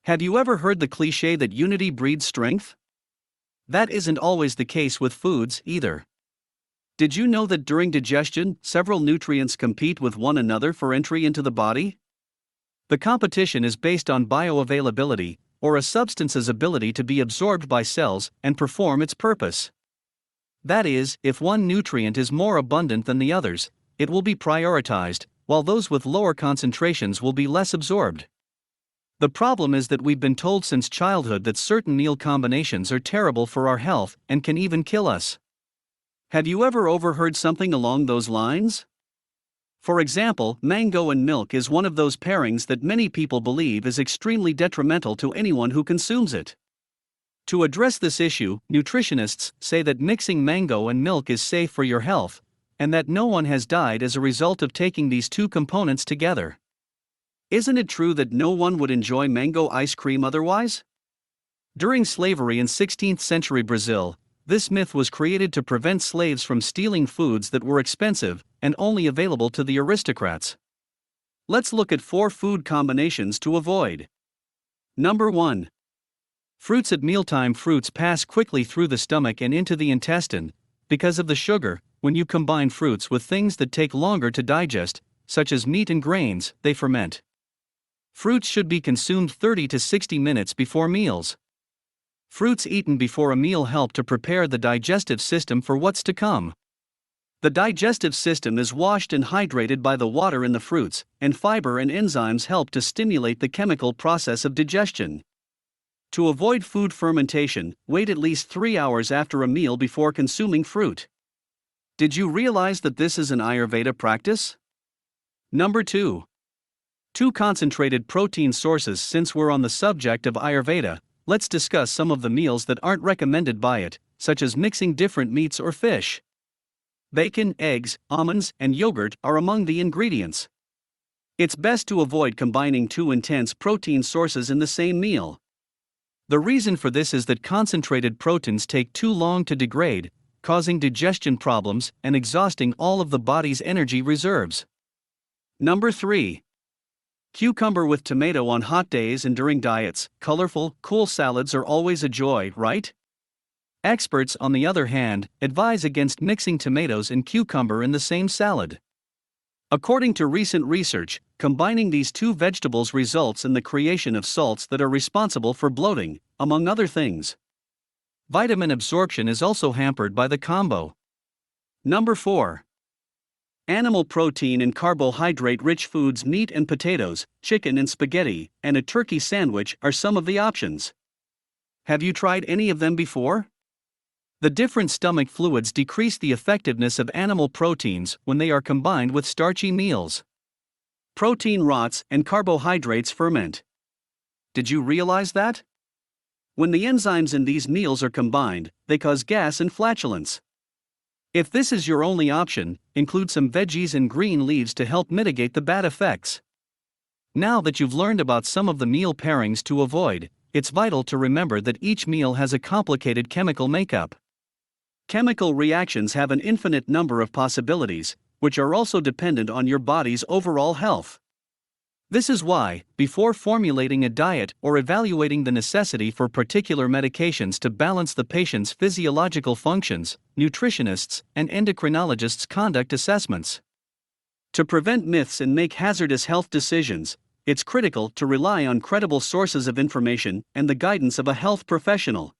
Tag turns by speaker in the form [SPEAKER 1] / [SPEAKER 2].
[SPEAKER 1] Have you ever heard the cliché that unity breeds strength? That isn't always the case with foods, either. Did you know that during digestion, several nutrients compete with one another for entry into the body? The competition is based on bioavailability, or a substance's ability to be absorbed by cells and perform its purpose. That is, if one nutrient is more abundant than the others, it will be prioritized, while those with lower concentrations will be less absorbed. The problem is that we've been told since childhood that certain meal combinations are terrible for our health and can even kill us. Have you ever overheard something along those lines? For example, mango and milk is one of those pairings that many people believe is extremely detrimental to anyone who consumes it. To address this issue, nutritionists say that mixing mango and milk is safe for your health, and that no one has died as a result of taking these two components together. Isn't it true that no one would enjoy mango ice cream otherwise? During slavery in 16th century Brazil, this myth was created to prevent slaves from stealing foods that were expensive and only available to the aristocrats. Let's look at 4 food combinations to avoid. Number 1. Fruits at mealtime. Fruits pass quickly through the stomach and into the intestine. Because of the sugar, when you combine fruits with things that take longer to digest, such as meat and grains, they ferment. Fruits should be consumed 30 to 60 minutes before meals. Fruits eaten before a meal help to prepare the digestive system for what's to come. The digestive system is washed and hydrated by the water in the fruits, and fiber and enzymes help to stimulate the chemical process of digestion. To avoid food fermentation, wait at least 3 hours after a meal before consuming fruit. Did you realize that this is an Ayurveda practice? Number 2. 2 concentrated protein sources. Since we're on the subject of Ayurveda, let's discuss some of the meals that aren't recommended by it, such as mixing different meats or fish. Bacon, eggs, almonds, and yogurt are among the ingredients. It's best to avoid combining 2 intense protein sources in the same meal. The reason for this is that concentrated proteins take too long to degrade, causing digestion problems and exhausting all of the body's energy reserves. Number 3. Cucumber with tomato. On hot days and during diets, colorful, cool salads are always a joy, right? Experts, on the other hand, advise against mixing tomatoes and cucumber in the same salad. According to recent research, combining these 2 vegetables results in the creation of salts that are responsible for bloating, among other things. Vitamin absorption is also hampered by the combo. Number 4. Animal protein and carbohydrate-rich foods. Meat and potatoes, chicken and spaghetti, and a turkey sandwich are some of the options. Have you tried any of them before? The different stomach fluids decrease the effectiveness of animal proteins when they are combined with starchy meals. Protein rots and carbohydrates ferment. Did you realize that? When the enzymes in these meals are combined, they cause gas and flatulence. If this is your only option, include some veggies and green leaves to help mitigate the bad effects. Now that you've learned about some of the meal pairings to avoid, it's vital to remember that each meal has a complicated chemical makeup. Chemical reactions have an infinite number of possibilities, which are also dependent on your body's overall health. This is why, before formulating a diet or evaluating the necessity for particular medications to balance the patient's physiological functions, nutritionists and endocrinologists conduct assessments. To prevent myths and make hazardous health decisions, it's critical to rely on credible sources of information and the guidance of a health professional.